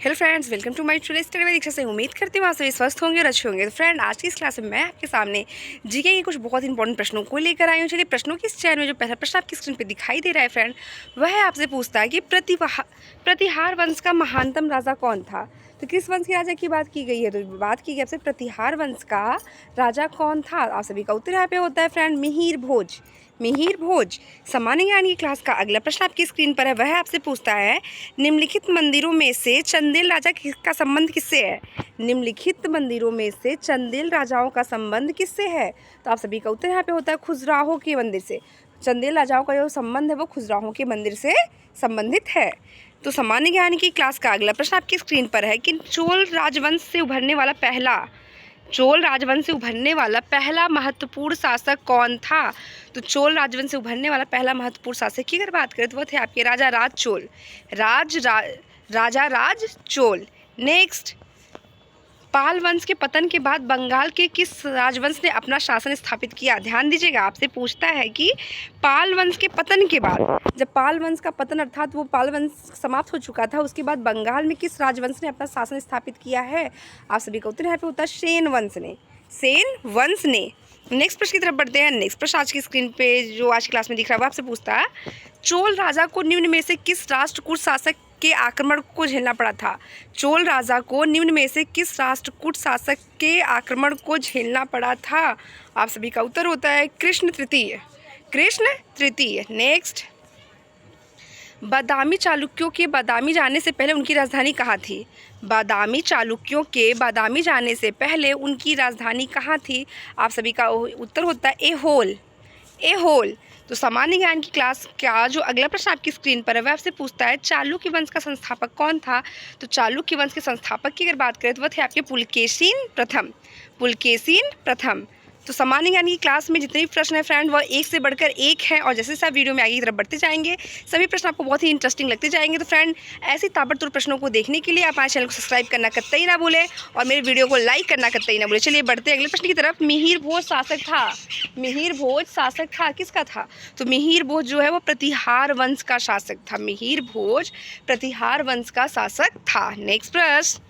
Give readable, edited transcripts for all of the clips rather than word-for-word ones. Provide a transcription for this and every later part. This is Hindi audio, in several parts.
Hello friends, welcome to my today study में। दीक्षा से उम्मीद करती हूँ आप सभी स्वस्थ होंगे और अच्छे होंगे। तो फ्रेंड, आज की इस क्लास में मैं आपके सामने जीके के कुछ बहुत इंपॉर्टेंट प्रश्नों को लेकर आई हूँ। चलिए, प्रश्नों की इस चैनल में जो पहला प्रश्न आपकी स्क्रीन पे दिखाई दे रहा है फ्रेंड, वह आपसे पूछता है कि प्रतिहार वंश का महानतम राजा कौन था। तो किस वंश के राजा की बात की गई है? तो बात की गई आपसे प्रतिहार वंश का राजा कौन था। आप सभी का उत्तर यहाँ पे होता है फ्रेंड, मिहिर भोज। मिहिर भोज। सामान्य ज्ञान की क्लास का अगला प्रश्न आपकी स्क्रीन पर है, वह आपसे पूछता है निम्नलिखित मंदिरों में से चंदेल राजा का संबंध किससे है। निम्नलिखित मंदिरों में से चंदेल राजाओं का संबंध किससे है? तो आप सभी का उत्तर यहाँ पे होता है खजुराहो के मंदिर से। चंदेल राजाओं का जो संबंध है वो खजुराहो के मंदिर से संबंधित है। तो सामान्य ज्ञान की क्लास का अगला प्रश्न आपकी स्क्रीन पर है कि चोल राजवंश से उभरने वाला पहला महत्वपूर्ण शासक कौन था। तो चोल राजवंश से उभरने वाला पहला महत्वपूर्ण शासक की अगर बात करें तो वो थे आपके राजा राज चोल। राजा राज चोल। नेक्स्ट, पाल वंश के पतन के बाद बंगाल के किस राजवंश ने अपना शासन स्थापित किया। ध्यान दीजिएगा, आपसे पूछता है कि पाल वंश के पतन के बाद, जब पाल वंश का पतन अर्थात वो पाल वंश समाप्त हो चुका था, उसके बाद बंगाल में किस राजवंश ने अपना शासन स्थापित किया है। आप सभी का उत्तर यहाँ पे होता है सेन वंश ने। सेन वंश ने। नेक्स्ट प्रश्न की तरफ बढ़ते हैं। नेक्स्ट प्रश्न आज की स्क्रीन पे जो आज की क्लास में दिख रहा है वो आपसे पूछता है चोल राजा को निम्न में से किस राष्ट्रकूट शासक के आक्रमण को झेलना पड़ा था। चोल राजा को निम्न में से किस राष्ट्रकूट शासक के आक्रमण को झेलना पड़ा था। आप सभी का उत्तर होता है कृष्ण तृतीय। कृष्ण तृतीय। नेक्स्ट, बादामी चालुक्यों के बादामी जाने से पहले उनकी राजधानी कहाँ थी। बादामी चालुक्यों के बादामी जाने से पहले उनकी राजधानी कहाँ थी। आप सभी का उत्तर होता है एहोल। एहोल। तो सामान्य ज्ञान की क्लास का जो अगला प्रश्न आपकी स्क्रीन पर है वह आपसे पूछता है चालुक्य वंश का संस्थापक कौन था। तो चालुक्य वंश के संस्थापक की अगर बात करें तो वह थे आपके पुलकेशिन प्रथम। पुलकेशिन प्रथम। तो सामान्य ज्ञान की क्लास में जितने भी प्रश्न हैं फ्रेंड वह एक से बढ़कर एक हैं और जैसे जैसे आप वीडियो में आगे की तरफ बढ़ते जाएंगे सभी प्रश्न आपको बहुत ही इंटरेस्टिंग लगते जाएंगे। तो फ्रेंड, ऐसी ताबड़तोड़ प्रश्नों को देखने के लिए आप हमारे चैनल को सब्सक्राइब करना कतई ना भूलें और मेरे वीडियो को लाइक करना कतई ना भूलें। चलिए बढ़ते हैं अगले प्रश्न की तरफ। मिहिर भोज शासक था। मिहिर भोज शासक था, किसका था? तो मिहिर भोज जो है वो प्रतिहार वंश का शासक था। मिहिर भोज प्रतिहार वंश का शासक था। नेक्स्ट प्रश्न,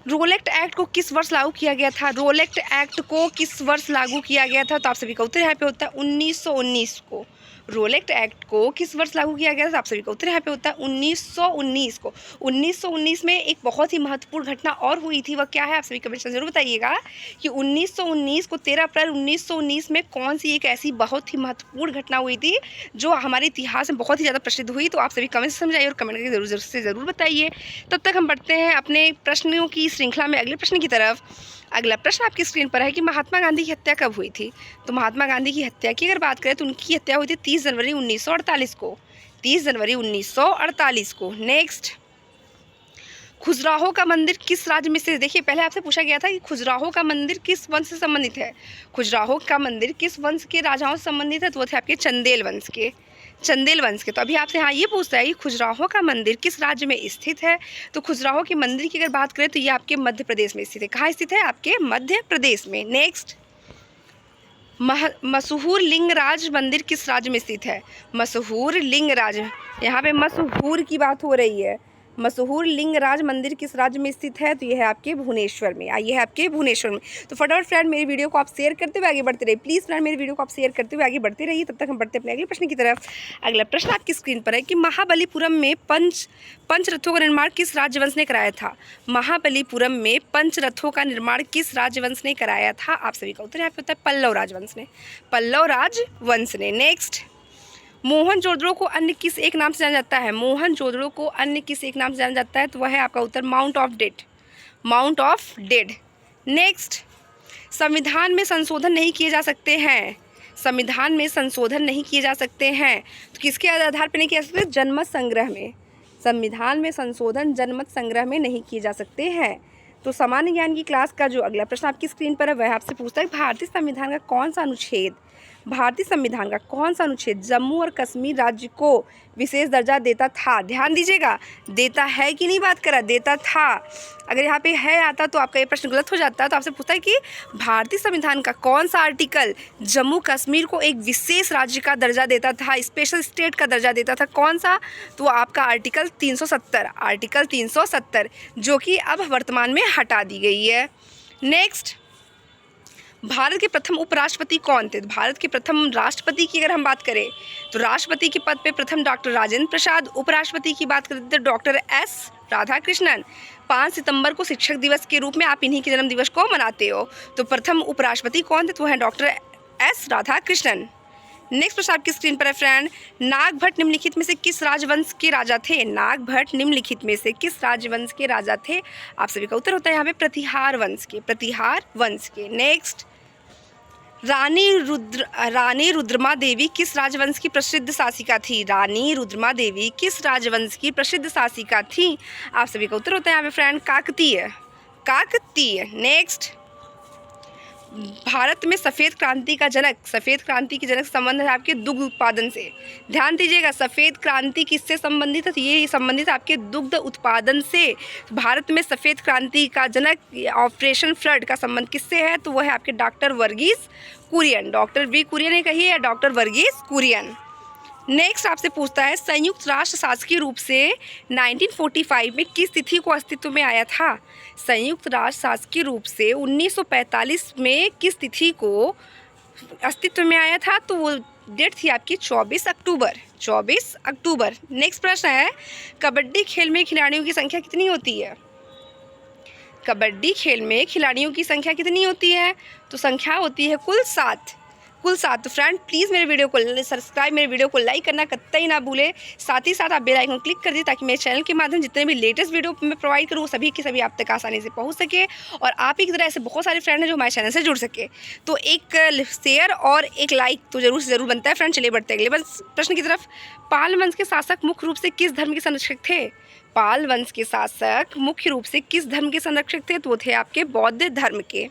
रोलेक्ट एक्ट को किस वर्ष लागू किया गया था। रोलेक्ट एक्ट को किस वर्ष लागू किया गया था। तो आप सभी का उत्तर यहाँ पे होता है 1919 को। रोलेक्ट एक्ट को किस वर्ष लागू किया गया था। आप सभी का उत्तर यहाँ पे होता है 1919 को। 1919 में एक बहुत ही महत्वपूर्ण घटना और हुई थी, वह क्या है आप सभी कमेंट में जरूर बताइएगा कि 1919 को 13 अप्रैल 1919 में कौन सी एक ऐसी बहुत ही महत्वपूर्ण घटना हुई थी जो हमारे इतिहास में बहुत ही ज़्यादा प्रसिद्ध हुई। तो आप सभी कमेंट से समझाइए और कमेंट करके ज़रूर बताइए। तब तक हम बढ़ते हैं अपने प्रश्नों की श्रृंखला में अगले प्रश्न की तरफ। अगला प्रश्न आपकी स्क्रीन पर है कि महात्मा गांधी की हत्या कब हुई थी। तो महात्मा गांधी की हत्या की अगर बात करें तो उनकी हत्या हुई थी 30 जनवरी 1948 को। 30 जनवरी 1948 को। नेक्स्ट, खजुराहो का मंदिर किस राज्य में स्थित। देखिए, पहले आपसे पूछा गया था कि खजुराहो का मंदिर किस वंश से संबंधित है। खजुराहो का मंदिर किस वंश के राजाओं से संबंधित है। तो वो थे आपके चंदेल वंश के। चंदेल वंश के। तो अभी आपसे हाँ ये पूछता है कि खजुराहो का मंदिर किस राज्य में स्थित है। तो खजुराहो के मंदिर की अगर बात करें तो ये आपके मध्य प्रदेश में स्थित है। कहाँ स्थित है? आपके मध्य प्रदेश में। नेक्स्ट, मशहूर लिंगराज मंदिर किस राज्य में स्थित है। मशहूर लिंगराज, यहाँ पे मशहूर की बात हो रही है। मशहूर लिंगराज मंदिर किस राज्य में स्थित है। तो यह है आपके भुवनेश्वर में। ये है आपके भुवनेश्वर में। तो फटाफट फ्रेंड मेरी वीडियो को आप शेयर करते हुए आगे बढ़ते रहिए। प्लीज़ फ्रेंड मेरी वीडियो को आप शेयर करते हुए आगे बढ़ते रहिए। तब तक हम बढ़ते अपने अगले प्रश्न की तरफ। अगला प्रश्न आपकी स्क्रीन पर है कि महाबलीपुरम में पंच रथों का निर्माण किस राजवंश ने कराया था। महाबलीपुरम में पंच रथों का निर्माण किस राजवंश ने कराया था। आप सभी का उत्तर यहाँ पे होता है पल्लव राजवंश ने। पल्लव राजवंश ने। नेक्स्ट, मोहनजोदड़ो को अन्य किस एक नाम से जाना जाता है। मोहनजोदड़ो को अन्य किस एक नाम से जाना जाता है। तो वह है आपका उत्तर mound of dead. Mound of dead. Next, संविधान में संशोधन नहीं किए जा सकते हैं। संविधान में संशोधन नहीं किए जा सकते हैं तो किसके आधार पर नहीं किया जा सकते। जनमत संग्रह में। संविधान में संशोधन जनमत संग्रह में नहीं किए जा सकते हैं। तो सामान्य ज्ञान की क्लास का जो अगला प्रश्न आपकी स्क्रीन पर है वह आपसे पूछता है भारतीय संविधान का कौन सा अनुच्छेद भारतीय संविधान का कौन सा अनुच्छेद जम्मू और कश्मीर राज्य को विशेष दर्जा देता था? ध्यान दीजिएगा, देता है कि नहीं बात करा, देता था। अगर यहाँ पे है आता तो आपका ये प्रश्न गलत हो जाता है। तो आपसे पूछता है कि भारतीय संविधान का कौन सा आर्टिकल जम्मू कश्मीर को एक विशेष राज्य का दर्जा देता था, स्पेशल स्टेट का दर्जा देता था, कौन सा? तो आपका आर्टिकल 370, आर्टिकल 370, जो कि अब वर्तमान में हटा दी गई है। नेक्स्ट, भारत के प्रथम उपराष्ट्रपति कौन थे? भारत के प्रथम राष्ट्रपति की अगर हम बात करें तो राष्ट्रपति के पद पे प्रथम डॉक्टर राजेंद्र प्रसाद, उपराष्ट्रपति की बात करें तो डॉक्टर एस राधाकृष्णन। 5 सितंबर को शिक्षक दिवस के रूप में आप इन्हीं के जन्म दिवस को मनाते हो। तो प्रथम उपराष्ट्रपति कौन थे? तो हैं डॉक्टर एस राधाकृष्णन। नेक्स्ट प्रश्न आपकी स्क्रीन पर है फ्रेंड, नागभट्ट निम्नलिखित में से किस राजवंश के राजा थे? नागभट्ट निम्नलिखित में से किस राजवंश के राजा थे? आप सभी का उत्तर होता है यहाँ पे प्रतिहार वंश के, प्रतिहार वंश के। नेक्स्ट, रानी रुद्रमा देवी किस राजवंश की प्रसिद्ध शासिका थी? रानी रुद्रमा देवी किस राजवंश की प्रसिद्ध शासिका थी? आप सभी का उत्तर होता है यहाँ पे फ्रेंड काकतीय, काकतीय। नेक्स्ट, भारत में सफ़ेद क्रांति का जनक, सफ़ेद क्रांति के जनक संबंध है आपके दुग्ध उत्पादन से। ध्यान दीजिएगा, सफ़ेद क्रांति किससे संबंधित है? तो ये संबंधित आपके दुग्ध उत्पादन से। भारत में सफ़ेद क्रांति का जनक ऑपरेशन फ्लड का संबंध किससे है? तो वह है आपके doctor Verghese Kurien, doctor V Kurien ने कही है, डॉक्टर वर्गीस कुरियन। नेक्स्ट आपसे पूछता है, संयुक्त राष्ट्र शासकीय रूप से 1945 में किस तिथि को अस्तित्व में आया था? संयुक्त राष्ट्र शासकीय रूप से 1945 में किस तिथि को अस्तित्व में आया था? तो वो डेट थी आपकी 24 अक्टूबर, 24 अक्टूबर। नेक्स्ट प्रश्न है, कबड्डी खेल में खिलाड़ियों की संख्या कितनी होती है? कबड्डी खेल में खिलाड़ियों की संख्या कितनी होती है? तो संख्या होती है कुल 7, कुल 7। तो फ्रेंड प्लीज़ मेरे वीडियो को सब्सक्राइब, मेरे वीडियो को लाइक करना कतई ना भूलें। साथ ही साथ आप बेल आइकन क्लिक कर दिए ताकि मेरे चैनल के माध्यम जितने भी लेटेस्ट वीडियो मैं प्रोवाइड करूँ सभी के सभी आप तक आसानी से पहुँच सके, और आप ही की तरह ऐसे बहुत सारे फ्रेंड हैं जो हमारे चैनल से जुड़ सके। तो एक शेयर और एक लाइक तो जरूर से ज़रूर बनता है फ्रेंड। चलिए बढ़ते अगले प्रश्न की तरफ। पाल वंश के शासक मुख्य रूप से किस धर्म के संरक्षक थे? पाल वंश के शासक मुख्य रूप से किस धर्म के संरक्षक थे? तो वो थे आपके बौद्ध धर्म के।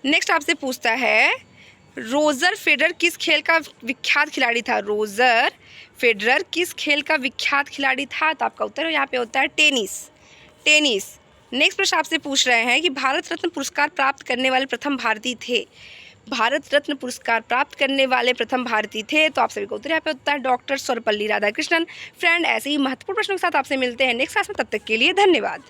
नेक्स्ट आपसे पूछता है, रोजर फेडरर किस खेल का विख्यात खिलाड़ी था? रोजर फेडरर किस खेल का विख्यात खिलाड़ी था? तो आपका उत्तर यहाँ पे होता है टेनिस, टेनिस। नेक्स्ट प्रश्न आपसे पूछ रहे हैं कि भारत रत्न पुरस्कार प्राप्त करने वाले प्रथम भारतीय थे। भारत रत्न पुरस्कार प्राप्त करने वाले प्रथम भारतीय थे। तो आप सभी को उत्तर यहाँ पे होता है डॉक्टर सर्वपल्ली राधाकृष्णन। फ्रेंड ऐसे ही महत्वपूर्ण प्रश्नों के साथ आपसे मिलते हैं नेक्स्ट क्लास में, तब तक के लिए धन्यवाद।